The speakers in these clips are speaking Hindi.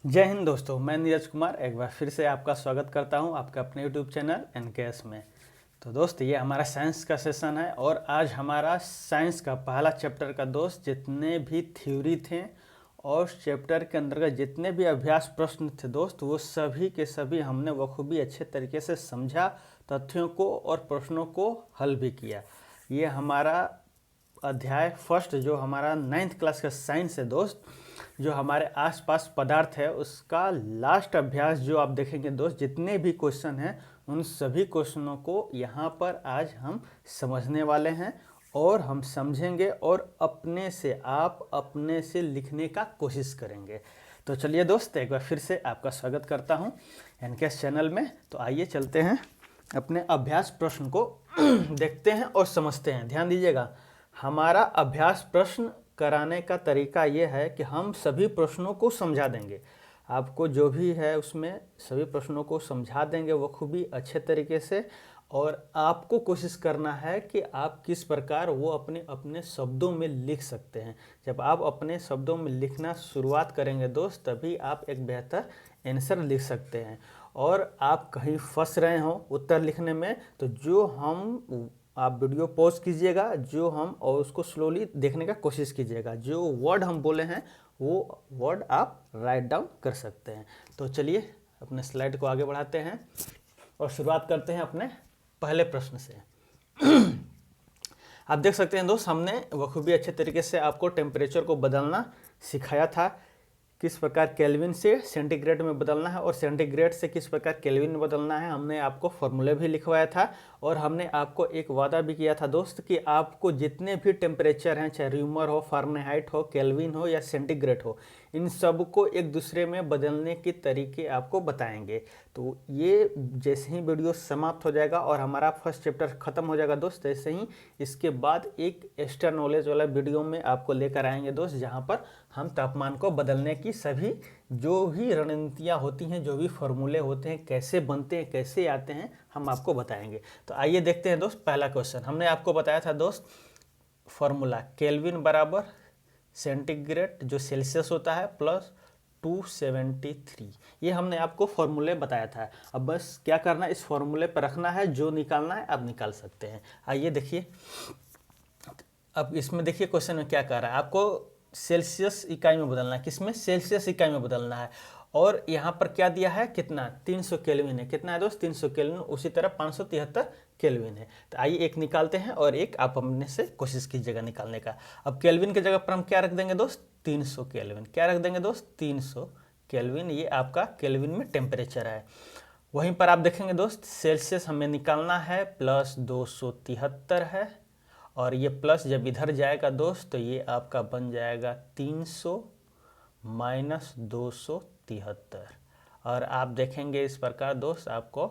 जय हिंद दोस्तों, मैं नीरज कुमार एक बार फिर से आपका स्वागत करता हूं आपके अपने यूट्यूब चैनल एनकेएस में। तो दोस्त, ये हमारा साइंस का सेशन है और आज हमारा साइंस का पहला चैप्टर का दोस्त जितने भी थ्योरी थे और चैप्टर के अंतर्गत जितने भी अभ्यास प्रश्न थे दोस्त, वो सभी के सभी हमने बखूबी अच्छे तरीके से समझा, तथ्यों को और प्रश्नों को हल भी किया। ये हमारा अध्याय फर्स्ट जो हमारा 9th क्लास का साइंस है दोस्त, जो हमारे आसपास पदार्थ है उसका लास्ट अभ्यास जो आप देखेंगे दोस्त, जितने भी क्वेश्चन हैं उन सभी क्वेश्चनों को यहाँ पर आज हम समझने वाले हैं और हम समझेंगे और आप अपने से लिखने का कोशिश करेंगे। तो चलिए दोस्त, एक बार फिर से आपका स्वागत करता हूँ एनकेएस चैनल में। तो आइए चलते हैं अपने अभ्यास प्रश्न को देखते हैं और समझते हैं। ध्यान दीजिएगा, हमारा अभ्यास प्रश्न कराने का तरीका ये है कि हम सभी प्रश्नों को समझा देंगे। आपको जो भी है उसमें सभी प्रश्नों को समझा देंगे वो खूब ही अच्छे तरीके से, और आपको कोशिश करना है कि आप किस प्रकार वो अपने अपने शब्दों में लिख सकते हैं। जब आप अपने शब्दों में लिखना शुरुआत करेंगे दोस्त, तभी आप एक बेहतर आंसर लिख सकते हैं। और आप कहीं फंस रहे हो उत्तर लिखने में, तो आप वीडियो पॉज कीजिएगा और उसको स्लोली देखने का कोशिश कीजिएगा। जो वर्ड हम बोले हैं वो वर्ड आप राइट डाउन कर सकते हैं। तो चलिए अपने स्लाइड को आगे बढ़ाते हैं और शुरुआत करते हैं अपने पहले प्रश्न से। आप देख सकते हैं दोस्त, हमने बखूबी अच्छे तरीके से आपको टेम्परेचर को बदलना सिखाया था, किस प्रकार केल्विन से सेंटीग्रेड में बदलना है और सेंटीग्रेड से किस प्रकार केल्विन में बदलना है। हमने आपको फॉर्मूले भी लिखवाया था और हमने आपको एक वादा भी किया था दोस्त कि आपको जितने भी टेम्परेचर हैं, चाहे र्यूमर हो, फारेनहाइट हो, केल्विन हो या सेंटीग्रेड हो, इन सब को एक दूसरे में बदलने के तरीके आपको बताएंगे। तो ये जैसे ही वीडियो समाप्त हो जाएगा और हमारा फर्स्ट चैप्टर ख़त्म हो जाएगा दोस्त, ऐसे ही इसके बाद एक एक्स्ट्रा नॉलेज वाला वीडियो में आपको लेकर आएंगे दोस्त, जहाँ पर हम तापमान को बदलने की सभी जो भी रणनीतियाँ होती हैं, जो भी फॉर्मूले होते हैं, कैसे बनते हैं, कैसे आते हैं, हम आपको बताएंगे। तो आइए देखते हैं दोस्त पहला क्वेश्चन। हमने आपको बताया था दोस्त फॉर्मूला केल्विन बराबर सेंटीग्रेड जो सेल्सियस होता है प्लस 273, ये हमने आपको फॉर्मूले बताया था। अब बस क्या करना है, इस फॉर्मूले पर रखना है, जो निकालना है आप निकाल सकते हैं। आइए देखिए, अब इसमें देखिए क्वेश्चन में क्या कह रहा है, आपको सेल्सियस इकाई में बदलना है। किसमें? सेल्सियस इकाई में बदलना है। और यहाँ पर क्या दिया है, कितना? 300 केल्विन है। कितना है दोस्त? 300 केल्विन। उसी तरह 573 केल्विन है। तो आइए एक निकालते हैं और एक आप अपने से कोशिश कीजिएगा निकालने का। अब केल्विन की जगह पर हम क्या रख देंगे दोस्त? 300 केल्विन। क्या रख देंगे दोस्त? 300 केल्विन। ये आपका केल्विन में टेम्परेचर है। वहीं पर आप देखेंगे दोस्त, सेल्सियस हमें निकालना है, प्लस 273 है, और ये प्लस जब इधर जाएगा दोस्त तो ये आपका बन जाएगा 300 माइनस 273, और आप देखेंगे इस प्रकार दोस्त आपको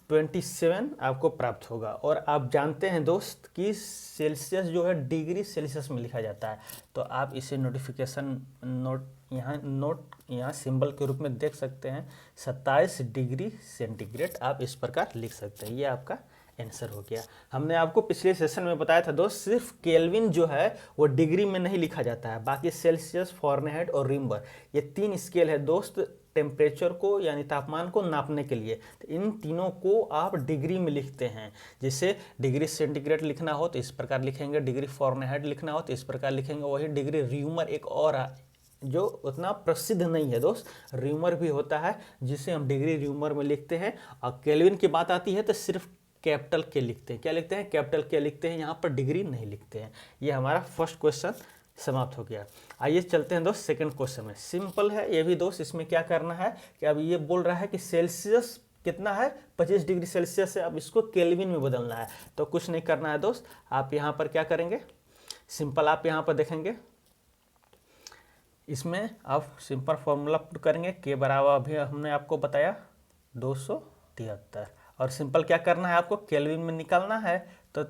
27 आपको प्राप्त होगा। और आप जानते हैं दोस्त कि सेल्सियस जो है डिग्री सेल्सियस में लिखा जाता है, तो आप इसे नोटिफिकेशन यहाँ सिंबल के रूप में देख सकते हैं, 27 डिग्री सेंटीग्रेड आप इस प्रकार लिख सकते हैं। ये आपका आंसर हो गया। हमने आपको पिछले सेशन में बताया था दोस्त, सिर्फ केल्विन जो है वो डिग्री में नहीं लिखा जाता है, बाकी सेल्सियस, फारेनहाइट और रिम्बर, ये 3 स्केल है दोस्त टेम्परेचर को यानी तापमान को नापने के लिए। तो इन तीनों को आप डिग्री में लिखते हैं। जैसे डिग्री सेंटीग्रेड लिखना हो तो इस प्रकार लिखेंगे, डिग्री फारेनहाइट लिखना हो तो इस प्रकार लिखेंगे। वही डिग्री रिम्बर एक और जो उतना प्रसिद्ध नहीं है दोस्त, रिम्बर भी होता है जिसे हम डिग्री रिम्बर में लिखते हैं। और केल्विन की बात आती है तो सिर्फ कैपिटल के लिखते हैं। क्या लिखते हैं? कैपिटल के लिखते हैं, यहाँ पर डिग्री नहीं लिखते हैं। ये हमारा फर्स्ट क्वेश्चन समाप्त हो गया। आइए चलते हैं दोस्त सेकंड क्वेश्चन में। सिंपल है ये भी दोस्त। इसमें क्या करना है कि अब ये बोल रहा है कि सेल्सियस कितना है, 25 डिग्री सेल्सियस है। अब इसको केल्विन में बदलना है, तो कुछ नहीं करना है दोस्त। आप यहाँ पर क्या करेंगे, सिंपल आप यहाँ पर देखेंगे, इसमें आप सिंपल फॉर्मूला पुट करेंगे, के बराबर अभी हमने आपको बताया 273, और सिंपल क्या करना है, आपको केल्विन में निकालना है। तो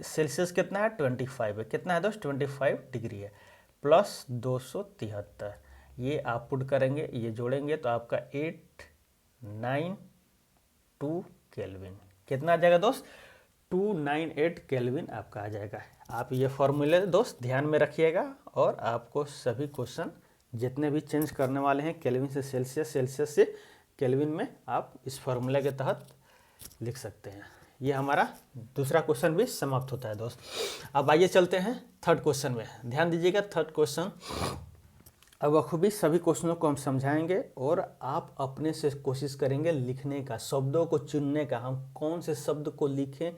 सेल्सियस कितना है? 25 है। कितना है दोस्त? 25 डिग्री है, प्लस 273, ये आप पुट करेंगे, ये जोड़ेंगे तो आपका 892 केल्विन। कितना आ जाएगा दोस्त? 298 केल्विन आपका आ जाएगा। आप ये फॉर्मूले दोस्त ध्यान में रखिएगा और आपको सभी क्वेश्चन जितने भी चेंज करने वाले हैं केल्विन से सेल्सियस, सेल्सियस से केल्विन में आप इस फॉर्मूला के तहत लिख सकते हैं। ये हमारा दूसरा क्वेश्चन भी समाप्त होता है दोस्त। अब आइए चलते हैं थर्ड क्वेश्चन में। ध्यान दीजिएगा, थर्ड क्वेश्चन अब बखूबी सभी क्वेश्चनों को हम समझाएंगे और आप अपने से कोशिश करेंगे लिखने का, शब्दों को चुनने का, हम कौन से शब्द को लिखें।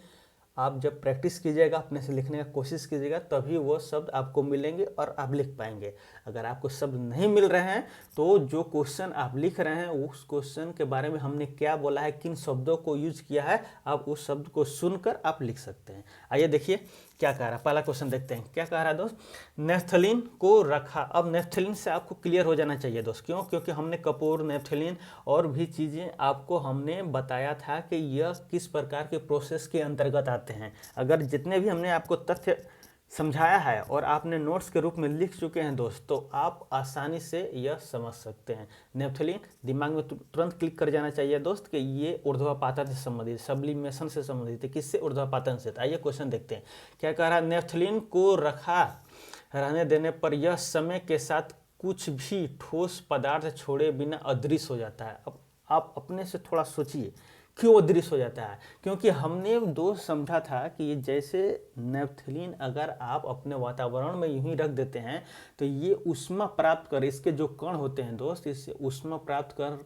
आप जब प्रैक्टिस कीजिएगा, अपने से लिखने का कोशिश कीजिएगा, तभी वो शब्द आपको मिलेंगे और आप लिख पाएंगे। अगर आपको शब्द नहीं मिल रहे हैं तो जो क्वेश्चन आप लिख रहे हैं उस क्वेश्चन के बारे में हमने क्या बोला है, किन शब्दों को यूज किया है, आप उस शब्द को सुनकर आप लिख सकते हैं। आइए देखिए क्या कह रहा है। पहला क्वेश्चन देखते हैं क्या कह रहा है दोस्त। नेफ्थलीन को रखा। अब नेफ्थलीन से आपको क्लियर हो जाना चाहिए दोस्त, क्यों? क्योंकि हमने कपूर, नेफ्थलीन और भी चीज़ें आपको हमने बताया था कि यह किस प्रकार के प्रोसेस के अंतर्गत आते हैं। अगर जितने भी हमने आपको तथ्य समझाया है और आपने नोट्स के रूप में लिख चुके हैं दोस्त, तो आप आसानी से यह समझ सकते हैं। नेफ्थलीन दिमाग में तुरंत क्लिक कर जाना चाहिए दोस्त कि ये ऊर्ध्वापातन से संबंधित, सब्लिमेशन से संबंधित है। किससे? ऊर्ध्वापातन से। आइए क्वेश्चन देखते हैं क्या कह रहा है। नेफ्थलीन को रखा रहने देने पर यह समय के साथ कुछ भी ठोस पदार्थ छोड़े बिना अदृश्य हो जाता है। अब आप अपने से थोड़ा सोचिए क्यों अदृश्य हो जाता है। क्योंकि हमने दोस्त समझा था कि ये जैसे नेफ्थलीन अगर आप अपने वातावरण में यूं ही रख देते हैं तो ये ऊष्मा प्राप्त कर, इसके जो कण होते हैं दोस्त, इससे ऊष्मा प्राप्त कर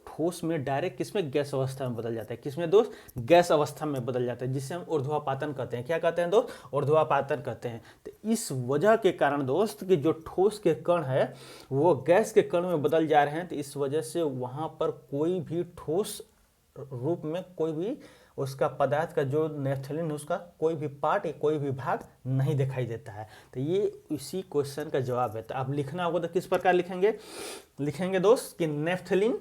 ठोस में डायरेक्ट किसमें? गैस अवस्था में बदल जाता है। किसमें दोस्त? गैस अवस्था में बदल जाता है, जिसे हम ऊर्ध्वापातन कहते हैं। क्या कहते हैं दोस्त? ऊर्ध्वापातन कहते हैं। तो इस वजह के कारण दोस्त कि जो ठोस के कण है वो गैस के कण में बदल जा रहे हैं, तो इस वजह से वहाँ पर कोई भी ठोस रूप में कोई भी उसका पदार्थ का जो नेफ्थलीन है उसका कोई भी पार्ट या कोई भी भाग नहीं दिखाई देता है। तो ये इसी क्वेश्चन का जवाब है। तो आप लिखना होगा तो किस प्रकार लिखेंगे दोस्त कि नेफ्थलीन,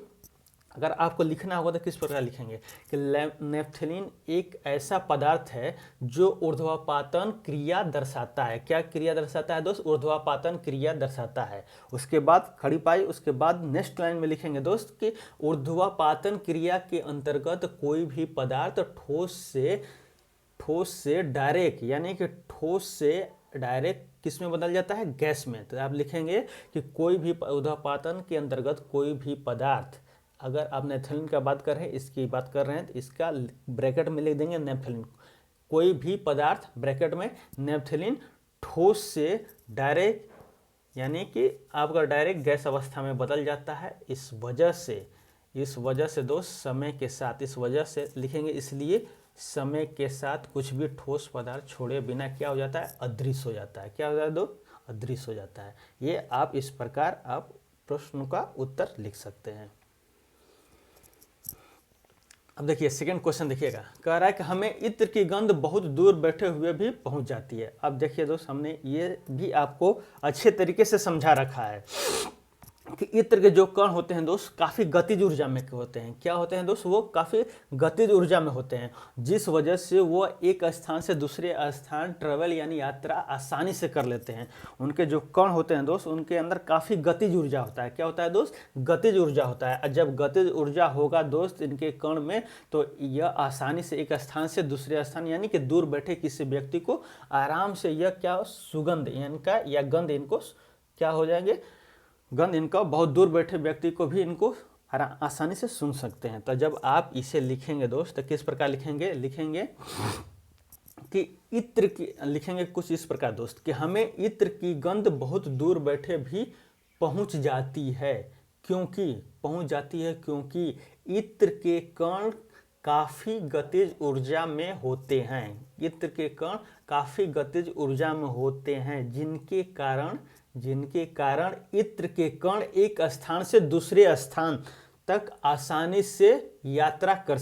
अगर आपको लिखना होगा तो किस प्रकार लिखेंगे कि नेफ्थलीन एक ऐसा पदार्थ है जो ऊर्ध्वापातन क्रिया दर्शाता है। क्या क्रिया दर्शाता है दोस्त? ऊर्ध्वापातन क्रिया दर्शाता है। उसके बाद खड़ी पाई, उसके बाद नेक्स्ट लाइन में लिखेंगे दोस्त कि ऊर्ध्वापातन क्रिया के अंतर्गत कोई भी पदार्थ ठोस से डायरेक्ट, यानी कि ठोस से डायरेक्ट किस में बदल जाता है? गैस में। तो आप लिखेंगे कि कोई भी ऊर्ध्वापातन के अंतर्गत कोई भी पदार्थ, अगर आप नेफ्थलीन का बात कर रहे हैं, इसकी बात कर रहे हैं, तो इसका ब्रैकेट में लिख देंगे नेफ्थलीन। कोई भी पदार्थ ब्रैकेट में नेफ्थलीन ठोस से डायरेक्ट, यानी कि आपका डायरेक्ट गैस अवस्था में बदल जाता है। इस वजह से दोस्त समय के साथ, इस वजह से लिखेंगे, इसलिए समय के साथ कुछ भी ठोस पदार्थ छोड़े बिना क्या हो जाता है? अदृश्य हो जाता है। क्या हो जाता है दोस्त? अदृश्य हो जाता है। ये आप इस प्रकार आप प्रश्न का उत्तर लिख सकते हैं। अब देखिए सेकंड क्वेश्चन देखिएगा, कह रहा है कि हमें इत्र की गंध बहुत दूर बैठे हुए भी पहुंच जाती है। अब देखिए दोस्त, हमने ये भी आपको अच्छे तरीके से समझा रखा है कि इत्र के जो कण होते हैं दोस्त काफ़ी गतिज ऊर्जा में होते हैं। क्या होते हैं दोस्त? वो काफ़ी गतिज ऊर्जा में होते हैं, जिस वजह से वो एक स्थान से दूसरे स्थान ट्रेवल यानी यात्रा आसानी से कर लेते हैं। उनके जो कण होते हैं दोस्त, उनके अंदर काफ़ी गतिज ऊर्जा होता है। क्या होता है दोस्त? गतिज ऊर्जा होता है। और जब गतिज ऊर्जा होगा दोस्त इनके कण में, तो यह आसानी से एक स्थान से दूसरे स्थान, यानी कि दूर बैठे किसी व्यक्ति को आराम से यह क्या सुगंध इनका या गंध इनको क्या हो जाएंगे? गंध इनका बहुत दूर बैठे व्यक्ति को भी इनको आसानी से सुन सकते हैं। तो जब आप इसे लिखेंगे दोस्त तो किस प्रकार लिखेंगे कि इत्र की, लिखेंगे कुछ इस प्रकार दोस्त कि हमें इत्र की गंध बहुत दूर बैठे भी पहुंच जाती है। क्योंकि इत्र के कण काफ़ी गतिज ऊर्जा में होते हैं। इत्र के कण काफ़ी गतिज ऊर्जा में होते हैं, जिनके कारण इत्र के कण एक स्थान से दूसरे स्थान तक आसानी से यात्रा कर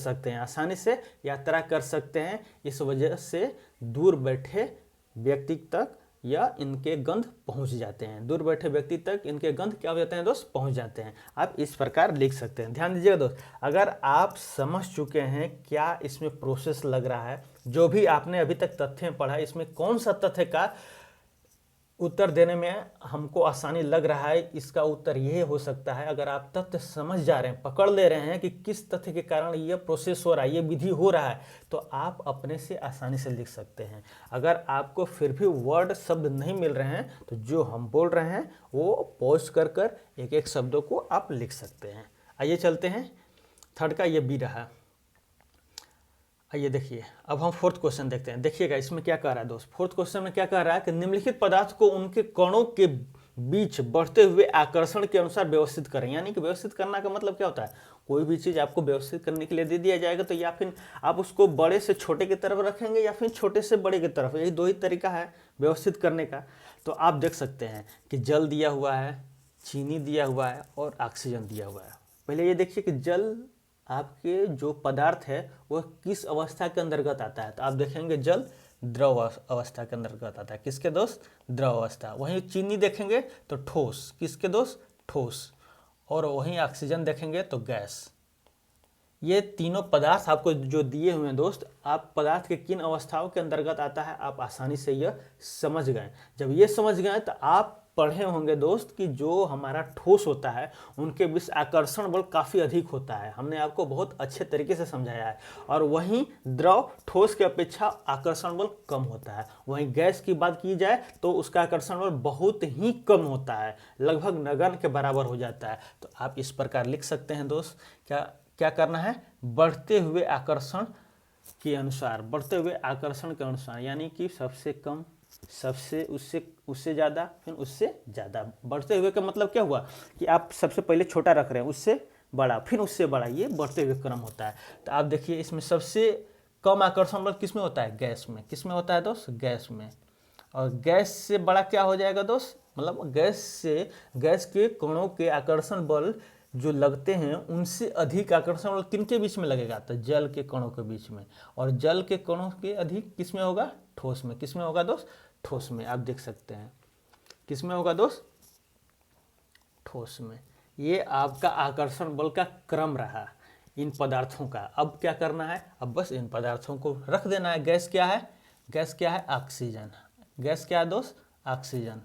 सकते हैं। इस वजह से दूर बैठे व्यक्ति तक या इनके गंध पहुंच जाते हैं। दूर बैठे व्यक्ति तक इनके गंध क्या हो जाते हैं दोस्त? पहुंच जाते हैं। आप इस प्रकार लिख सकते हैं। ध्यान दीजिएगा दोस्त, अगर आप समझ चुके हैं क्या इसमें प्रोसेस लग रहा है, जो भी आपने अभी तक तथ्य पढ़ा, इसमें कौन सा तथ्य का उत्तर देने में हमको आसानी लग रहा है, इसका उत्तर ये हो सकता है, अगर आप तथ्य समझ जा रहे हैं, पकड़ ले रहे हैं कि किस तथ्य के कारण ये प्रोसेस हो रहा है, ये विधि हो रहा है, तो आप अपने से आसानी से लिख सकते हैं। अगर आपको फिर भी वर्ड शब्द नहीं मिल रहे हैं तो जो हम बोल रहे हैं वो पॉज कर कर एक एक शब्दों को आप लिख सकते हैं। आइए चलते हैं, थर्ड का ये बी रहा। आइए देखिए, अब हम फोर्थ क्वेश्चन देखते हैं। देखिएगा इसमें क्या कह रहा है दोस्त। फोर्थ क्वेश्चन में क्या कह रहा है कि निम्नलिखित पदार्थ को उनके कणों के बीच बढ़ते हुए आकर्षण के अनुसार व्यवस्थित करें। यानी कि व्यवस्थित करना का मतलब क्या होता है, कोई भी चीज़ आपको व्यवस्थित करने के लिए दे दिया जाएगा तो या फिर आप उसको बड़े से छोटे की तरफ रखेंगे या फिर छोटे से बड़े की तरफ, यही दो ही तरीका है व्यवस्थित करने का। तो आप देख सकते हैं कि जल दिया हुआ है, चीनी दिया हुआ है और ऑक्सीजन दिया हुआ है। पहले ये देखिए कि जल आपके जो पदार्थ है वह किस अवस्था के अंतर्गत आता है, तो आप देखेंगे जल द्रव अवस्था के अंतर्गत आता है। किसके दोस्त, द्रव अवस्था। वहीं चीनी देखेंगे तो ठोस, किसके दोस्त, ठोस। और वहीं ऑक्सीजन देखेंगे तो गैस। ये तीनों पदार्थ आपको जो दिए हुए हैं दोस्त, आप पदार्थ के किन अवस्थाओं के अंतर्गत आता है आप आसानी से यह समझ गए। जब ये समझ गए तो आप पढ़े होंगे दोस्त कि जो हमारा ठोस होता है उनके बीच आकर्षण बल काफ़ी अधिक होता है। हमने आपको बहुत अच्छे तरीके से समझाया है। और वहीं द्रव ठोस की अपेक्षा आकर्षण बल कम होता है। वहीं गैस की बात की जाए तो उसका आकर्षण बल बहुत ही कम होता है, लगभग नगण्य के बराबर हो जाता है। तो आप इस प्रकार लिख सकते हैं दोस्त, क्या करना है, बढ़ते हुए आकर्षण के अनुसार, बढ़ते हुए आकर्षण के अनुसार, यानी कि सबसे कम, सबसे उससे ज़्यादा, फिर उससे ज़्यादा। बढ़ते हुए का मतलब क्या हुआ कि आप सबसे पहले छोटा रख रहे हैं, उससे बड़ा, फिर उससे बड़ा, ये बढ़ते हुए क्रम होता है। तो आप देखिए इसमें सबसे कम आकर्षण बल किस में होता है, गैस में। किस में होता है दोस्त, गैस में। और गैस से बड़ा क्या हो जाएगा दोस्त, मतलब गैस के कणों के आकर्षण बल जो लगते हैं उनसे अधिक आकर्षण बल किनके बीच में लगेगा, तो जल के कणों के बीच में। और जल के कणों के अधिक किस में होगा, ठोस में। किस में होगा दोस्त, ठोस में। आप देख सकते हैं किस में होगा दोस्त, ठोस में। ये आपका आकर्षण बल का क्रम रहा इन पदार्थों का। अब क्या करना है, अब बस इन पदार्थों को रख देना है। गैस क्या है, गैस क्या है, ऑक्सीजन। गैस क्या है दोस्त, ऑक्सीजन।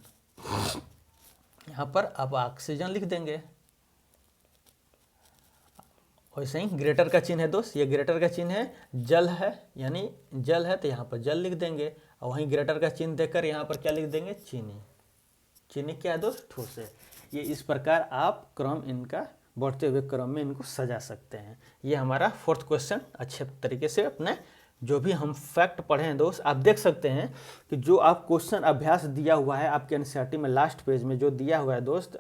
यहाँ पर अब ऑक्सीजन लिख देंगे। वैसे ही ग्रेटर का चिन्ह है दोस्त, ये ग्रेटर का चिन्ह है, जल है, यानी जल है तो यहाँ पर जल लिख देंगे। और वहीं ग्रेटर का चिन्ह देकर यहाँ पर क्या लिख देंगे, चीनी। चीनी क्या है दोस्त, ठोस है। ये इस प्रकार आप क्रम इनका बढ़ते हुए क्रम में इनको सजा सकते हैं। ये हमारा फोर्थ क्वेश्चन अच्छे तरीके से अपने जो भी हम फैक्ट पढ़े हैं दोस्त, आप देख सकते हैं कि जो आप क्वेश्चन अभ्यास दिया हुआ है आपके एनसीईआरटी में लास्ट पेज में जो दिया हुआ है दोस्त,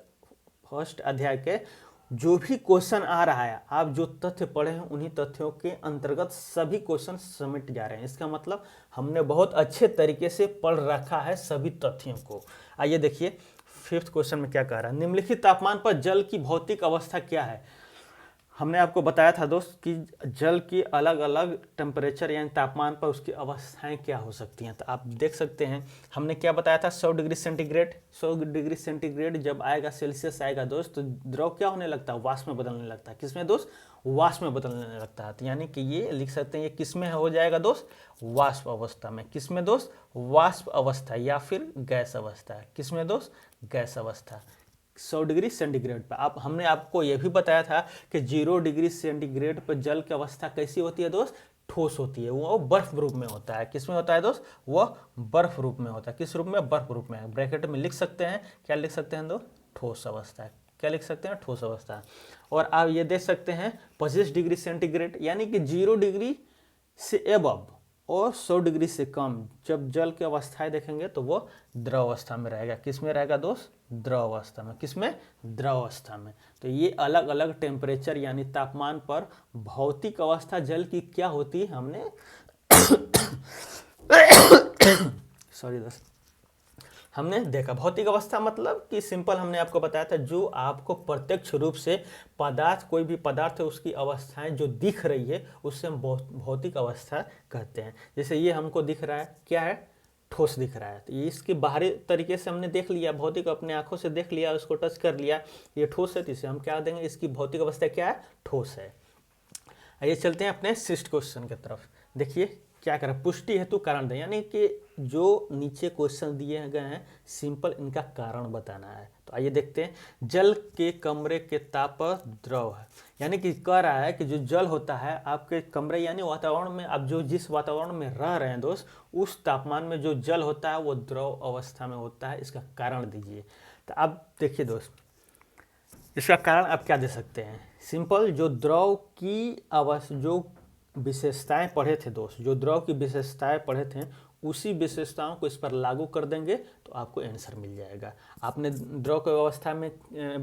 फर्स्ट अध्याय के जो भी क्वेश्चन आ रहा है, आप जो तथ्य पढ़े हैं उन्हीं तथ्यों के अंतर्गत सभी क्वेश्चन समिट जा रहे हैं। इसका मतलब हमने बहुत अच्छे तरीके से पढ़ रखा है सभी तथ्यों को। आइए देखिए फिफ्थ क्वेश्चन में क्या कह रहा है, निम्नलिखित तापमान पर जल की भौतिक अवस्था क्या है। हमने आपको बताया था दोस्त कि जल की अलग अलग टेम्परेचर यानी तापमान पर उसकी अवस्थाएं क्या हो सकती हैं। तो आप देख सकते हैं हमने क्या बताया था, 100 डिग्री सेंटीग्रेड। 100 डिग्री सेंटीग्रेड जब आएगा, सेल्सियस आएगा दोस्त, तो द्रव क्या होने लगता है, वाष्प में बदलने लगता है। किसमें दोस्त, वाष्प में बदलने लगता है। तो यानी कि ये लिख सकते हैं ये किस में हो जाएगा दोस्त, वाष्प अवस्था में। किस में दोस्त, वाष्प अवस्था या फिर गैस अवस्था। किस में दोस्त, गैस अवस्था। 100 डिग्री सेंटीग्रेड पर आप हमने आपको यह भी बताया था कि 0 डिग्री सेंटीग्रेड पर जल की अवस्था कैसी होती है दोस्त, ठोस होती है। वो बर्फ रूप में होता है। किस में होता है दोस्त, वह बर्फ रूप में होता है। किस रूप में, बर्फ रूप में। ब्रैकेट में लिख सकते हैं, क्या लिख सकते हैं दोस्त, ठोस अवस्था। क्या लिख सकते हैं, ठोस अवस्था। और आप ये देख सकते हैं 25 डिग्री सेंटीग्रेड, यानी कि 0 डिग्री से एबव और 100 डिग्री से कम जब जल की अवस्थाएं देखेंगे तो वो द्रव अवस्था में रहेगा। किस में रहेगा दोस्त, द्रव अवस्था में। किस में, द्रव अवस्था में। तो ये अलग अलग टेम्परेचर यानी तापमान पर भौतिक अवस्था जल की क्या होती है हमने सॉरी दोस्त, हमने देखा। भौतिक अवस्था मतलब कि सिंपल हमने आपको बताया था, जो आपको प्रत्यक्ष रूप से पदार्थ, कोई भी पदार्थ है उसकी अवस्थाएं जो दिख रही है उससे हम भौतिक अवस्था कहते हैं। जैसे ये हमको दिख रहा है, क्या है, ठोस दिख रहा है। तो ये इसके बाहरी तरीके से हमने देख लिया, भौतिक अपने आंखों से देख लिया, उसको टच कर लिया, ये ठोस है, तो इसे हम क्या देंगे, इसकी भौतिक अवस्था क्या है, ठोस है। आइए चलते हैं अपने सिक्स्थ क्वेश्चन की तरफ। देखिए क्या करें, पुष्टि हेतु कारण दें, यानी कि जो नीचे क्वेश्चन दिए गए हैं सिंपल इनका कारण बताना है। तो आइए देखते हैं। जल के कमरे के ताप पर द्रव है, यानी कि कह रहा है कि जो जल होता है आपके कमरे यानी वातावरण में, आप जो जिस वातावरण में रह रहे हैं दोस्त, उस तापमान में जो जल होता है वो द्रव अवस्था में होता है, इसका कारण दीजिए। तो आप देखिए दोस्त, इसका कारण आप क्या दे सकते हैं। सिंपल, जो द्रव की अवस्था, जो विशेषताएं पढ़े थे दोस्त, जो द्रव की विशेषताएं पढ़े थे उसी विशेषताओं को इस पर लागू कर देंगे तो आपको आंसर मिल जाएगा। आपने द्रव की अवस्था में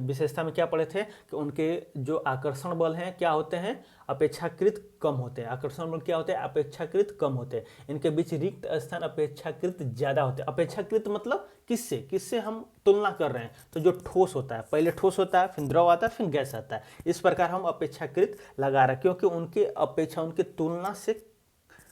विशेषता में क्या पढ़े थे कि उनके जो आकर्षण बल हैं क्या होते हैं, अपेक्षाकृत कम होते हैं। आकर्षण बल क्या होते हैं, अपेक्षाकृत कम होते हैं। इनके बीच रिक्त स्थान अपेक्षाकृत ज़्यादा होते हैं। अपेक्षाकृत मतलब किससे, किससे हम तुलना कर रहे हैं, तो जो ठोस होता है, पहले ठोस होता है, फिर द्रव आता है, फिर गैस आता है। इस प्रकार हम अपेक्षाकृत लगा रहे हैं क्योंकि उनके अपेक्षा, उनकी तुलना से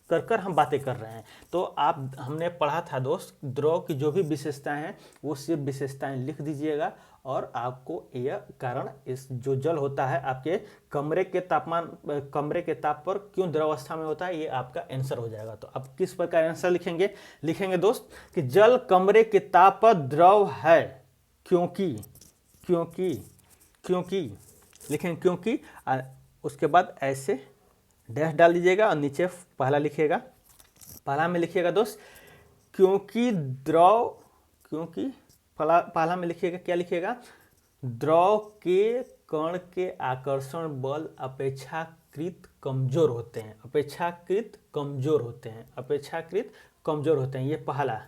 कर हम बातें कर रहे हैं। तो आप, हमने पढ़ा था दोस्त, द्रव की जो भी विशेषताएं हैं वो सिर्फ विशेषताएं लिख दीजिएगा और आपको यह कारण, इस जो जल होता है आपके कमरे के तापमान, कमरे के ताप पर क्यों द्रवावस्था में होता है, ये आपका आंसर हो जाएगा। तो आप किस प्रकार आंसर लिखेंगे, लिखेंगे दोस्त कि जल कमरे के ताप पर द्रव है क्योंकि, क्योंकि, क्योंकि लिखेंगे क्योंकि, उसके बाद ऐसे डैश डाल दीजिएगा और नीचे पहला लिखिएगा। पहला में लिखिएगा दोस्त क्योंकि द्रव, क्योंकि पहला में लिखिएगा, क्या लिखिएगा, द्रव के कण के आकर्षण बल अपेक्षाकृत कमजोर होते हैं, अपेक्षाकृत कमजोर होते हैं, अपेक्षाकृत कमजोर होते हैं, ये पहला।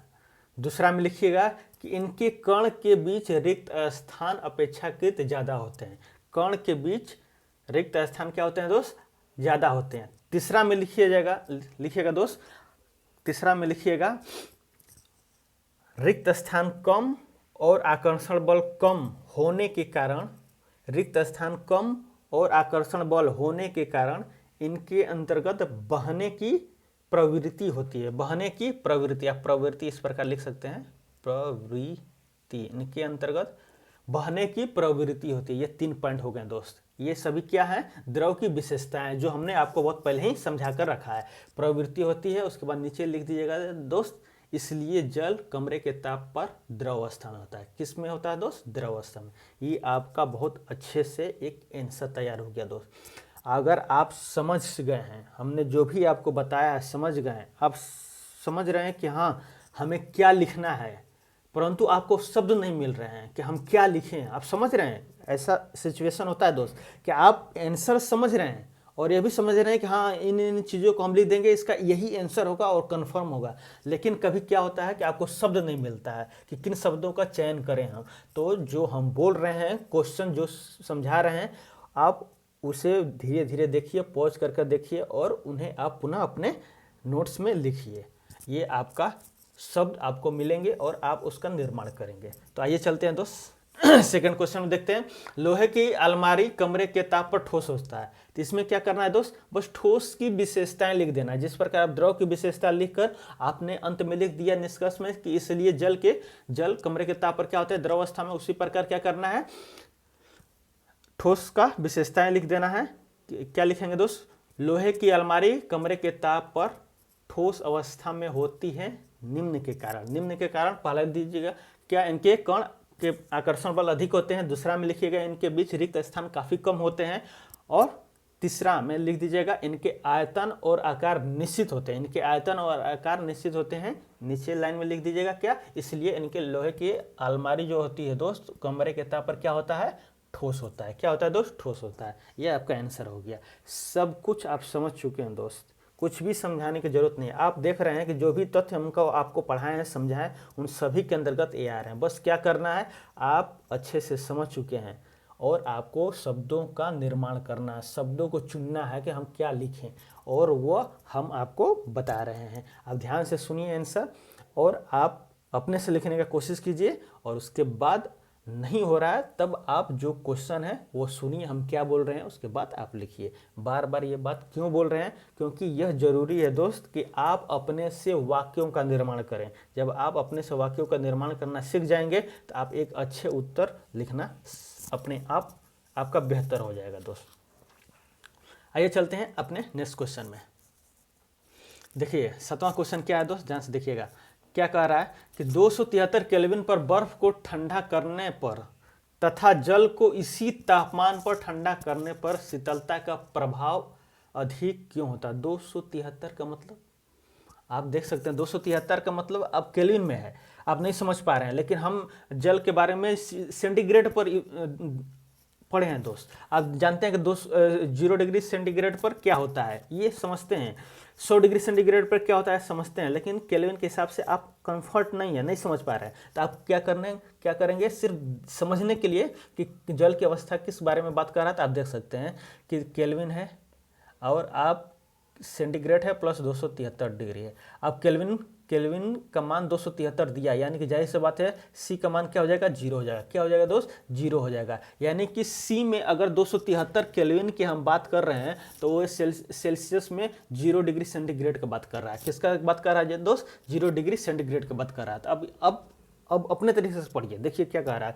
दूसरा में लिखिएगा कि इनके कण के बीच रिक्त स्थान अपेक्षाकृत ज़्यादा होते हैं। कण के बीच रिक्त स्थान क्या होते हैं दोस्त, ज़्यादा होते हैं। तीसरा में लिखिएगा दोस्त, तीसरा में लिखिएगा रिक्त स्थान कम और आकर्षण बल कम होने के कारण, रिक्त स्थान कम और आकर्षण बल होने के कारण इनके अंतर्गत बहने की प्रवृत्ति होती है। बहने की प्रवृत्ति, आप प्रवृत्ति इस प्रकार लिख सकते हैं, प्रवृत्ति, इनके अंतर्गत बहने की प्रवृत्ति होती है। ये 3 पॉइंट हो गए दोस्त। ये सभी क्या है, द्रव की विशेषताएं जो हमने आपको बहुत पहले ही समझा कर रखा है। प्रवृत्ति होती है, उसके बाद नीचे लिख दीजिएगा दोस्त, इसलिए जल कमरे के ताप पर द्रव अवस्था में होता है। किस में होता है दोस्त, द्रव अवस्था में। ये आपका बहुत अच्छे से एक आंसर तैयार हो गया दोस्त। अगर आप समझ गए हैं, हमने जो भी आपको बताया है समझ गए हैं, आप समझ रहे हैं कि हाँ हमें क्या लिखना है, परंतु आपको शब्द नहीं मिल रहे हैं कि हम क्या लिखें, आप समझ रहे हैं, ऐसा सिचुएशन होता है दोस्त कि आप आंसर समझ रहे हैं और ये भी समझ रहे हैं कि हाँ इन इन चीज़ों को हम लिख देंगे, इसका यही आंसर होगा और कंफर्म होगा, लेकिन कभी क्या होता है कि आपको शब्द नहीं मिलता है कि किन शब्दों का चयन करें हम। तो जो हम बोल रहे हैं, क्वेश्चन जो समझा रहे हैं, आप उसे धीरे धीरे देखिए, पॉज करके देखिए और उन्हें आप पुनः अपने नोट्स में लिखिए। ये आपका शब्द आपको मिलेंगे और आप उसका निर्माण करेंगे। तो आइए चलते हैं दोस्त सेकंड क्वेश्चन में देखते हैं। लोहे की अलमारी कमरे के ताप पर ठोस होता है, तो इसमें क्या करना है दोस्त, बस ठोस की विशेषताएं लिख देना है। जिस प्रकार आप द्रव की विशेषता लिखकर आपने अंत में लिख दिया निष्कर्ष में कि इसलिए जल कमरे के ताप पर क्या होता है, द्रव अवस्था में, उसी प्रकार क्या करना है, ठोस का विशेषताएं लिख देना है। क्या लिखेंगे दोस्त, लोहे की अलमारी कमरे के ताप पर ठोस अवस्था में होती है निम्न के कारण। निम्न के कारण पहला दीजिएगा क्या, इनके कण के आकर्षण बल अधिक होते हैं। दूसरा में लिखिएगा इनके बीच रिक्त स्थान काफ़ी कम होते हैं। और तीसरा में लिख दीजिएगा इनके आयतन और आकार निश्चित होते हैं। इनके आयतन और आकार निश्चित होते हैं। नीचे लाइन में लिख दीजिएगा क्या, इसलिए इनके लोहे की अलमारी जो होती है दोस्त कमरे के ताप पर क्या होता है, ठोस होता है। क्या होता है दोस्त, ठोस होता है। यह आपका आंसर हो गया। सब कुछ आप समझ चुके हैं दोस्त, कुछ भी समझाने की जरूरत नहीं है। आप देख रहे हैं कि जो भी तथ्य हमको आपको पढ़ाए हैं, समझाएं, उन सभी के अंतर्गत ये आ रहे हैं। बस क्या करना है, आप अच्छे से समझ चुके हैं और आपको शब्दों का निर्माण करना है, शब्दों को चुनना है कि हम क्या लिखें, और वो हम आपको बता रहे हैं। आप ध्यान से सुनिए आंसर और आप अपने से लिखने का कोशिश कीजिए, और उसके बाद नहीं हो रहा है तब आप जो क्वेश्चन है वो सुनिए हम क्या बोल रहे हैं, उसके बाद आप लिखिए। बार बार ये बात क्यों बोल रहे हैं, क्योंकि यह जरूरी है दोस्त कि आप अपने से वाक्यों का निर्माण करें। जब आप अपने से वाक्यों का निर्माण करना सीख जाएंगे तो आप एक अच्छे उत्तर लिखना अपने आप आपका बेहतर हो जाएगा दोस्त। आइए चलते हैं अपने नेक्स्ट क्वेश्चन में। देखिए 7वां क्वेश्चन क्या है दोस्त, ध्यान से देखिएगा। क्या कह रहा है कि 273 केल्विन पर बर्फ को ठंडा करने पर तथा जल को इसी तापमान पर ठंडा करने पर शीतलता का प्रभाव अधिक क्यों होता है। 273 का मतलब आप देख सकते हैं, 273 का मतलब अब केल्विन में है, आप नहीं समझ पा रहे हैं, लेकिन हम जल के बारे में सेंटीग्रेड पर पढ़े हैं दोस्त। आप जानते हैं कि 0 डिग्री सेंटीग्रेड पर क्या होता है, ये समझते हैं। 100 डिग्री सेंटीग्रेड पर क्या होता है समझते हैं, लेकिन केल्विन के हिसाब से आप कंफर्ट नहीं है, नहीं समझ पा रहे हैं। तो आप क्या करेंगे, सिर्फ समझने के लिए कि जल की अवस्था किस बारे में बात कर रहा है, तो आप देख सकते हैं कि केल्विन है और आप सेंटीग्रेड है प्लस 273 डिग्री है। अब केल्विन का मान 273 दिया, यानी कि जाहिर सी बात है सी का मान क्या हो जाएगा, 0 हो जाएगा। क्या हो जाएगा दोस्त, 0 हो जाएगा। यानी कि सी में अगर 273 केल्विन की हम बात कर रहे हैं तो वो सेल्सियस में 0 डिग्री सेंटीग्रेड का बात कर रहा है। किसका बात कर रहा है दोस्त, 0 डिग्री सेंटीग्रेड का बात कर रहा है। तो अब अपने तरीके से पढ़िए, देखिए क्या कह रहा है।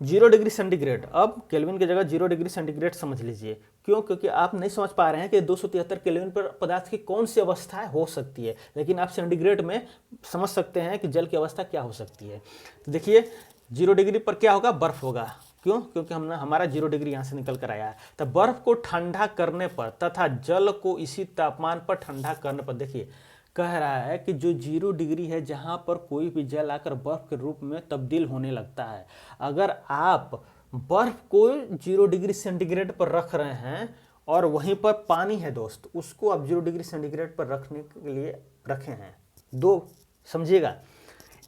0 डिग्री सेंटीग्रेड, अब केल्विन की जगह 0 डिग्री सेंटीग्रेड समझ लीजिए। क्यों, क्योंकि आप नहीं समझ पा रहे हैं कि 273 केल्विन पर पदार्थ की कौन सी अवस्था हो सकती है, लेकिन आप सेंटीग्रेड में समझ सकते हैं कि जल की अवस्था क्या हो सकती है। तो देखिए 0 डिग्री पर क्या होगा, बर्फ होगा। क्यों, क्योंकि हमारा 0 डिग्री यहाँ से निकल कर आया है। तो बर्फ को ठंडा करने पर तथा जल को इसी तापमान पर ठंडा करने पर, देखिए कह रहा है कि जो 0 डिग्री है जहाँ पर कोई भी जल आकर बर्फ के रूप में तब्दील होने लगता है, अगर आप बर्फ को 0 डिग्री सेंटीग्रेड पर रख रहे हैं और वहीं पर पानी है दोस्त, उसको आप 0 डिग्री सेंटीग्रेड पर रखने के लिए रखे हैं। दो समझिएगा,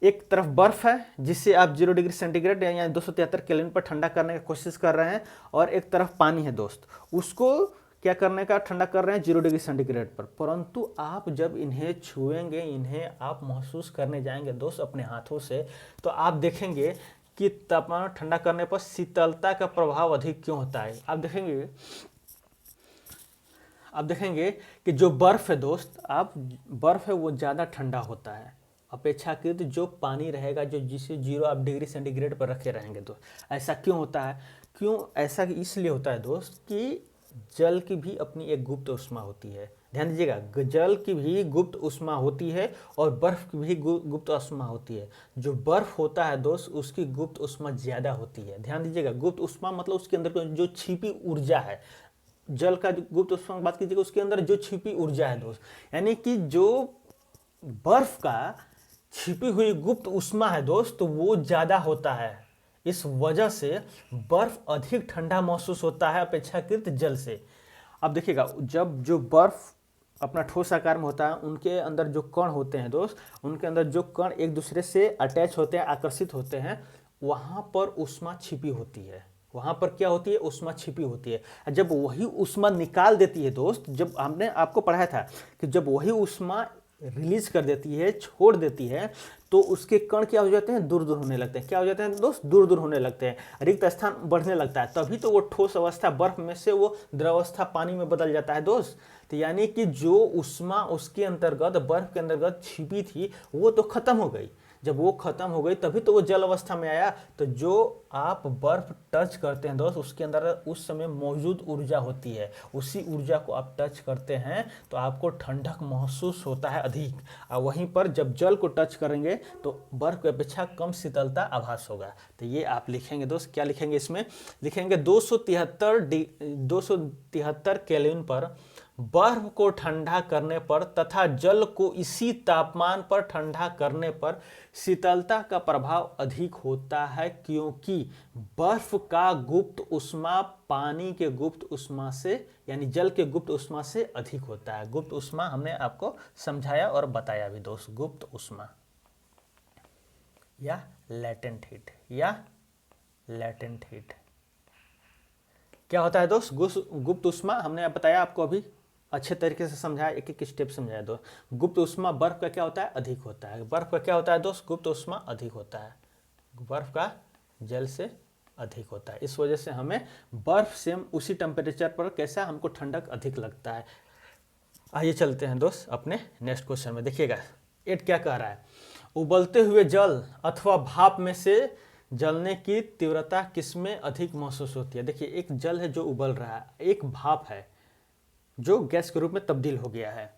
एक तरफ बर्फ है जिससे आप 0 डिग्री सेंटीग्रेड या 273 केल्विन पर ठंडा करने की कोशिश कर रहे हैं, और एक तरफ पानी है दोस्त, उसको क्या करने का, ठंडा कर रहे हैं 0 डिग्री सेंटीग्रेड पर। परंतु आप जब इन्हें छुएंगे, इन्हें आप महसूस करने जाएंगे दोस्त अपने हाथों से, तो आप देखेंगे कि तापमान ठंडा करने पर शीतलता का प्रभाव अधिक क्यों होता है। आप देखेंगे कि जो बर्फ है दोस्त, बर्फ है वो ज़्यादा ठंडा होता है अपेक्षाकृत जो पानी रहेगा, जो जिसे 0 आप डिग्री सेंटीग्रेड पर रखे रहेंगे दोस्त। ऐसा क्यों होता है, क्यों ऐसा इसलिए होता है दोस्त कि जल की भी अपनी एक गुप्त ऊष्मा होती है। ध्यान दीजिएगा, जल की भी गुप्त ऊष्मा होती है और बर्फ की भी गुप्त ऊष्मा होती है। जो बर्फ होता है दोस्त, उसकी गुप्त ऊष्मा ज़्यादा होती है। ध्यान दीजिएगा, गुप्त ऊष्मा मतलब उसके अंदर जो छिपी ऊर्जा है। जल का गुप्त ऊष्मा की बात कीजिएगा, उसके अंदर जो छिपी ऊर्जा है दोस्त, यानी कि जो बर्फ का छिपी हुई गुप्त ऊष्मा है दोस्त, तो वो ज़्यादा होता है। इस वजह से बर्फ अधिक ठंडा महसूस होता है अपेक्षाकृत जल से। अब देखिएगा, जब जो बर्फ अपना ठोस आकार में होता है, उनके अंदर जो कण होते हैं दोस्त, उनके अंदर जो कण एक दूसरे से अटैच होते हैं, आकर्षित होते हैं, वहाँ पर ऊष्मा छिपी होती है। वहाँ पर क्या होती है, ऊष्मा छिपी होती है। जब वही ऊष्मा निकाल देती है दोस्त, जब हमने आपको पढ़ाया था कि जब वही ऊष्मा रिलीज कर देती है, छोड़ देती है, तो उसके कण क्या हो जाते हैं, दूर दूर होने लगते हैं। क्या हो जाते हैं दोस्त, दूर दूर होने लगते हैं, रिक्त स्थान बढ़ने लगता है। तभी तो वो ठोस अवस्था बर्फ में से वो द्रवस्था पानी में बदल जाता है दोस्त। तो यानी कि जो ऊष्मा उसके अंतर्गत, बर्फ के अंतर्गत छिपी थी, वो तो खत्म हो गई। जब वो खत्म हो गई तभी तो वो जल अवस्था में आया। तो जो आप बर्फ टच करते हैं दोस्त, उसके अंदर उस समय मौजूद ऊर्जा होती है, उसी ऊर्जा को आप टच करते हैं तो आपको ठंडक महसूस होता है अधिक। और वहीं पर जब जल को टच करेंगे तो बर्फ की अपेक्षा कम शीतलता आभास होगा। तो ये आप लिखेंगे दोस्त, क्या लिखेंगे इसमें, लिखेंगे 273 केल्विन पर बर्फ को ठंडा करने पर तथा जल को इसी तापमान पर ठंडा करने पर शीतलता का प्रभाव अधिक होता है, क्योंकि बर्फ का गुप्त ऊष्मा पानी के गुप्त ऊष्मा से, यानी जल के गुप्त ऊष्मा से अधिक होता है। गुप्त ऊष्मा हमने आपको समझाया और बताया भी दोस्त। गुप्त ऊष्मा या लेटेंट हीट, क्या होता है दोस्त, गुप्त ऊष्मा हमने बताया आपको, अभी अच्छे तरीके से समझाया, एक एक स्टेप समझाया दोस्त। गुप्त ऊष्मा बर्फ का क्या होता है, अधिक होता है। बर्फ का क्या होता है दोस्त, गुप्त ऊष्मा अधिक होता है। बर्फ का जल से अधिक होता है। इस वजह से हमें बर्फ से उसी टेम्परेचर पर कैसा हमको ठंडक अधिक लगता है। आइए चलते हैं दोस्त अपने नेक्स्ट क्वेश्चन में। देखिएगा 8 क्या कह रहा है, उबलते हुए जल अथवा भाप में से जलने की तीव्रता किसमें अधिक महसूस होती है। देखिए, एक जल है जो उबल रहा है, एक भाप है जो गैस के रूप में तब्दील हो गया है।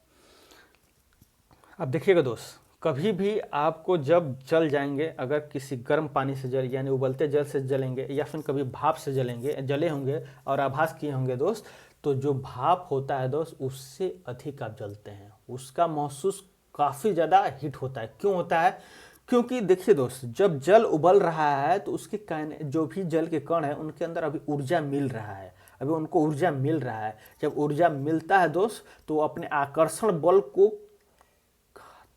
अब देखिएगा दोस्त, कभी भी आपको जब जल जाएंगे, अगर किसी गर्म पानी से जल यानी उबलते जल से जलेंगे या फिर कभी भाप से जले होंगे और आभास किए होंगे दोस्त, तो जो भाप होता है दोस्त उससे अधिक आप जलते हैं, उसका महसूस काफ़ी ज़्यादा हीट होता है। क्यों होता है? क्योंकि देखिए दोस्त, जब जल उबल रहा है तो उसके जो भी जल के कण है उनके अंदर अभी ऊर्जा मिल रहा है, अभी उनको ऊर्जा मिल रहा है। जब ऊर्जा मिलता है दोस्त तो अपने आकर्षण बल को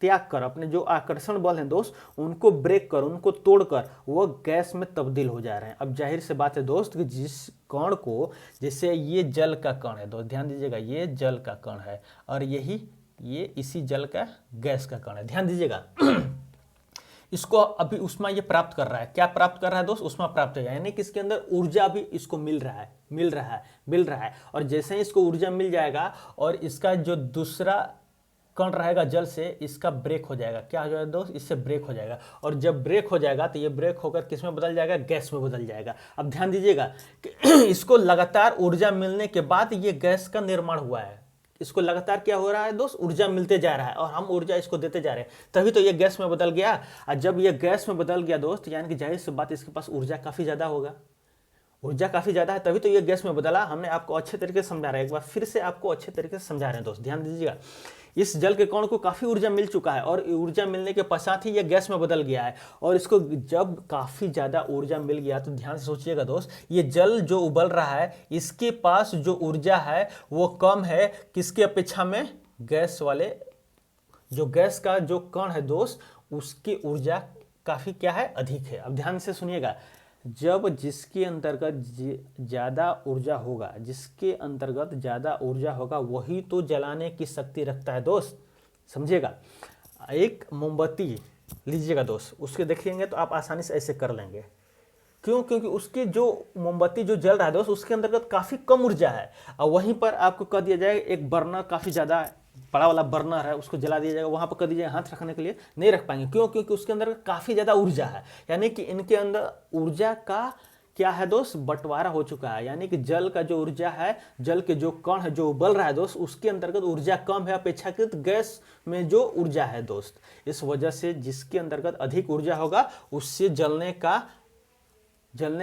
त्याग कर, अपने जो आकर्षण बल हैं दोस्त उनको ब्रेक कर, उनको तोड़कर वह गैस में तब्दील हो जा रहे हैं। अब जाहिर सी बात है दोस्त कि जिस कण को, जैसे ये जल का कण है दोस्त, ध्यान दीजिएगा ये जल का कण है और ये इसी जल का गैस का कण है, ध्यान दीजिएगा। इसको अभी उष्मा ये प्राप्त कर रहा है, क्या प्राप्त कर रहा है दोस्त? उष्मा प्राप्त है, यानी कि इसके अंदर ऊर्जा भी इसको मिल रहा है। और जैसे ही इसको ऊर्जा मिल जाएगा और इसका जो दूसरा कण रहेगा जल से, इसका ब्रेक हो जाएगा। क्या हो जाएगा दोस्त? इससे ब्रेक हो जाएगा। और जब ब्रेक हो जाएगा तो ये ब्रेक होकर किस में बदल जाएगा? गैस में बदल जाएगा। अब ध्यान दीजिएगा कि इसको लगातार ऊर्जा मिलने के बाद ये गैस का निर्माण हुआ है। इसको लगातार क्या हो रहा है दोस्त? ऊर्जा मिलते जा रहा है और हम ऊर्जा इसको देते जा रहे हैं, तभी तो ये गैस में बदल गया। और जब ये गैस में बदल गया दोस्त, यानी कि जाहिर सी बात इसके पास ऊर्जा काफ़ी ज़्यादा होगा, ऊर्जा काफ़ी ज़्यादा है, तभी तो ये गैस में बदला। हमने आपको अच्छे तरीके से समझा रहे हैं, एक बार फिर से आपको अच्छे तरीके से समझा रहे हैं दोस्त, ध्यान दीजिएगा। इस जल के कण को काफ़ी ऊर्जा मिल चुका है और ऊर्जा मिलने के पश्चात ही यह गैस में बदल गया है। और इसको जब काफ़ी ज़्यादा ऊर्जा मिल गया तो ध्यान से सोचिएगा दोस्त, ये जल जो उबल रहा है इसके पास जो ऊर्जा है वो कम है किसकी अपेक्षा में? गैस वाले, जो गैस का जो कण है दोस्त उसकी ऊर्जा काफ़ी क्या है? अधिक है। अब ध्यान से सुनिएगा, जब जिसके अंतर्गत ज़्यादा ऊर्जा होगा, जिसके अंतर्गत ज़्यादा ऊर्जा होगा वही तो जलाने की शक्ति रखता है दोस्त, समझिएगा। एक मोमबत्ती लीजिएगा दोस्त, उसके देखेंगे तो आप आसानी से ऐसे कर लेंगे। क्यों? क्योंकि उसके जो मोमबत्ती जो जल रहा है दोस्त उसके अंतर्गत काफ़ी कम ऊर्जा है और वहीं पर आपको कह दिया जाए एक बर्नर काफ़ी ज़्यादा बड़ा वाला बर्नर है उसको जला दिया जाएगा, वहाँ पर कर दीजिएगा हाथ रखने के लिए नहीं रख पाएंगे। क्यों? क्योंकि उसके अंदर काफ़ी ज़्यादा ऊर्जा है, यानी कि इनके अंदर ऊर्जा का क्या है दोस्त? बंटवारा हो चुका है। यानी कि जल का जो ऊर्जा है, जल के जो कण है जो उबल रहा है दोस्त उसके अंतर्गत ऊर्जा कम है अपेक्षाकृत गैस में जो ऊर्जा है दोस्त। इस वजह से जिसके अंतर्गत अधिक ऊर्जा होगा उससे जलने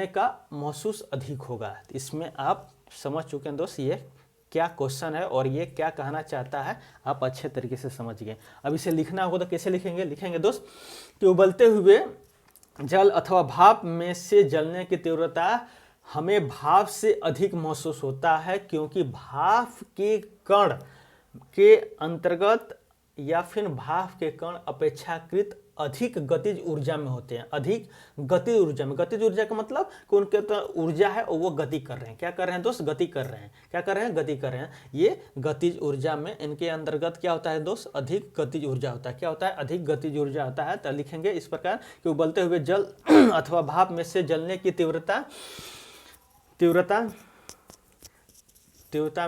का महसूस अधिक होगा। इसमें आप समझ चुके हैं दोस्त ये क्या क्वेश्चन है और ये क्या कहना चाहता है, आप अच्छे तरीके से समझ गए। अब इसे लिखना होगा तो कैसे लिखेंगे दोस्त कि उबलते हुए जल अथवा भाप में से जलने की तीव्रता हमें भाप से अधिक महसूस होता है, क्योंकि भाप के कण के अंतर्गत या फिर भाप के कण अपेक्षाकृत अधिक गतिज ऊर्जा में होते हैं। अधिक गतिज ऊर्जा में, गतिज ऊर्जा का मतलब कि उनके तो ऊर्जा है और वो गति कर रहे हैं। क्या कर रहे हैं दोस्त? गति कर रहे हैं। क्या कर रहे हैं? गति कर रहे हैं। ये गतिज ऊर्जा में इनके अंतर्गत क्या होता है दोस्त? अधिक गतिज ऊर्जा होता है। क्या होता है? अधिक गतिज ऊर्जा होता है। तो लिखेंगे इस प्रकार कि उबलते हुए जल अथवा भाप में से जलने की तीव्रता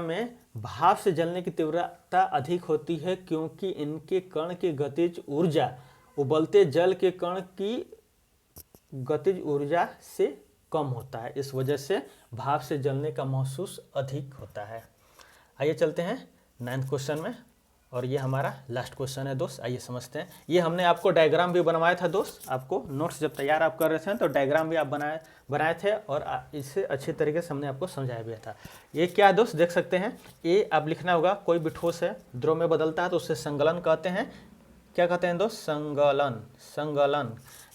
में भाप से जलने की तीव्रता अधिक होती है, क्योंकि इनके कण की गतिज ऊर्जा उबलते जल के कण की गतिज ऊर्जा से कम होता है। इस वजह से भाप से जलने का महसूस अधिक होता है। आइए चलते हैं 9th क्वेश्चन में और ये हमारा लास्ट क्वेश्चन है दोस्त। आइए समझते हैं। ये हमने आपको डायग्राम भी बनवाया था दोस्त, आपको नोट्स जब तैयार आप कर रहे थे तो डायग्राम भी आप बनाए थे और इसे अच्छे तरीके से हमने आपको समझाया भी था। ये क्या दोस्त देख सकते हैं, ये आप लिखना होगा, कोई भी ठोस है द्रव में बदलता है तो उससे संगलन कहते हैं। क्या कहते हैं दोस्त? संगलन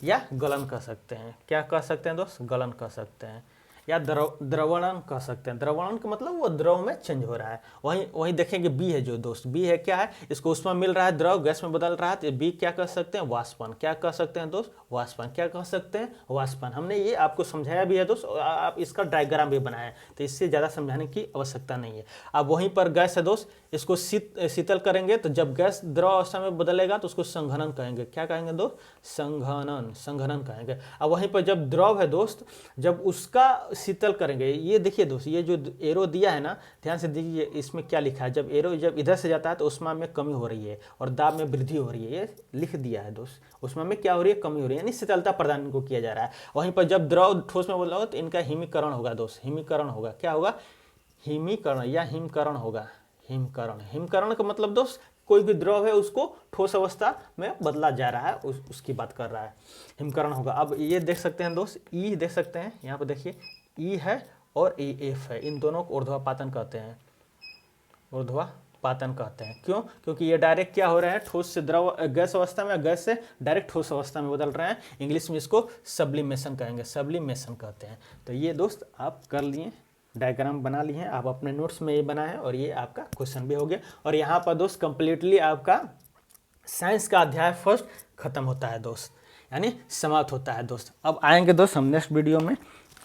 या गलन कह सकते हैं। क्या कह सकते हैं दोस्त? गलन कह सकते हैं या द्रवणन कह सकते हैं। द्रवणन का मतलब वो द्रव में चेंज हो रहा है। वहीं देखेंगे बी है जो दोस्त, बी है क्या है? इसको उष्मा मिल रहा है, द्रव गैस में बदल रहा है, तो बी क्या कह सकते हैं? वाष्पन। क्या कह सकते हैं दोस्त? वाष्पन। क्या कह सकते हैं? वाष्पन। हमने ये आपको समझाया भी है दोस्त, आप इसका डायग्राम भी बनाया है, तो इससे ज़्यादा समझाने की आवश्यकता नहीं है। अब वहीं पर गैस है दोस्त, इसको शीतल करेंगे तो जब गैस द्रव अवस्था में बदलेगा तो उसको संघनन कहेंगे। क्या कहेंगे दोस्त? संघनन कहेंगे। अब वहीं पर जब द्रव है दोस्त, जब उसका शीतल करेंगे, ये देखिए दोस्त, ये जो एरो दिया है ना, ध्यान से देखिए इसमें क्या लिखा है। जब एरो जब इधर से जाता है तो उष्मा में कमी हो रही है और दाब में वृद्धि हो रही है, ये लिख दिया है दोस्त। उष्मा में क्या हो रही है? कमी हो रही है, यानी शीतलता प्रदान को किया जा रहा है। वहीं पर जब द्रव ठोस में बदला होगा तो इनका हिमीकरण होगा दोस्त। हिमीकरण होगा। क्या होगा? हिमीकरण या हिमकरण होगा। हिमकरण का मतलब दोस्त कोई भी द्रव है उसको ठोस अवस्था में बदला जा रहा है, उसकी बात कर रहा है, हिमकरण होगा। अब ये देख सकते हैं दोस्त, ई देख सकते हैं, यहाँ पर देखिए ई है और ई एफ है, इन दोनों को ऊर्ध्वापातन कहते हैं, ऊर्ध्वापातन कहते हैं। क्यों? क्योंकि ये डायरेक्ट क्या हो रहा है, ठोस से द्रव गैस अवस्था में, गैस से डायरेक्ट ठोस अवस्था में बदल रहे हैं। इंग्लिश में इसको सब्लिमेशन कहेंगे, सब्लिमेशन कहते हैं। तो ये दोस्त आप कर लिए, डायग्राम बना लिए हैं, आप अपने नोट्स में ये बना है और ये आपका क्वेश्चन भी हो गया। और यहाँ पर दोस्त कंप्लीटली आपका साइंस का अध्याय फर्स्ट खत्म होता है दोस्त, यानी समाप्त होता है दोस्त। अब आएंगे दोस्त हम नेक्स्ट वीडियो में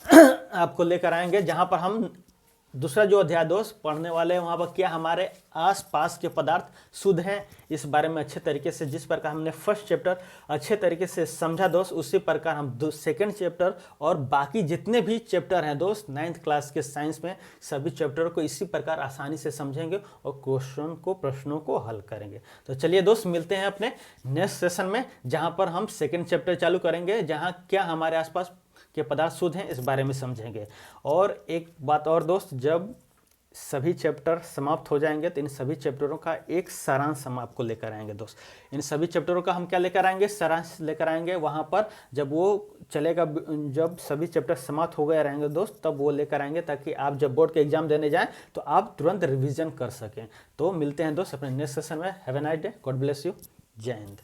आपको लेकर आएंगे जहाँ पर हम दूसरा जो अध्याय दोस्त पढ़ने वाले हैं, वहाँ पर क्या हमारे आसपास के पदार्थ शुद्ध हैं, इस बारे में अच्छे तरीके से, जिस प्रकार हमने फर्स्ट चैप्टर अच्छे तरीके से समझा दोस्त, उसी प्रकार हम सेकंड चैप्टर और बाकी जितने भी चैप्टर हैं दोस्त 9th क्लास के साइंस में, सभी चैप्टर को इसी प्रकार आसानी से समझेंगे और प्रश्नों को हल करेंगे। तो चलिए दोस्त मिलते हैं अपने नेक्स्ट सेशन में, जहाँ पर हम सेकेंड चैप्टर चालू करेंगे, जहाँ क्या हमारे आसपास के पदार्थ शुद्ध हैं इस बारे में समझेंगे। और एक बात और दोस्त, जब सभी चैप्टर समाप्त हो जाएंगे तो इन सभी चैप्टरों का एक सारांश हम आपको लेकर आएंगे दोस्त। इन सभी चैप्टरों का हम क्या लेकर आएंगे, सारांश लेकर आएंगे। वहाँ पर जब वो चलेगा, जब सभी चैप्टर समाप्त हो गए रहेंगे दोस्त, तब वो लेकर आएंगे, ताकि आप जब बोर्ड के एग्जाम देने जाएं तो आप तुरंत रिविजन कर सकें। तो मिलते हैं दोस्त अपने नेक्स्ट सेशन में। Have a nice day, God bless you, जय हिंद।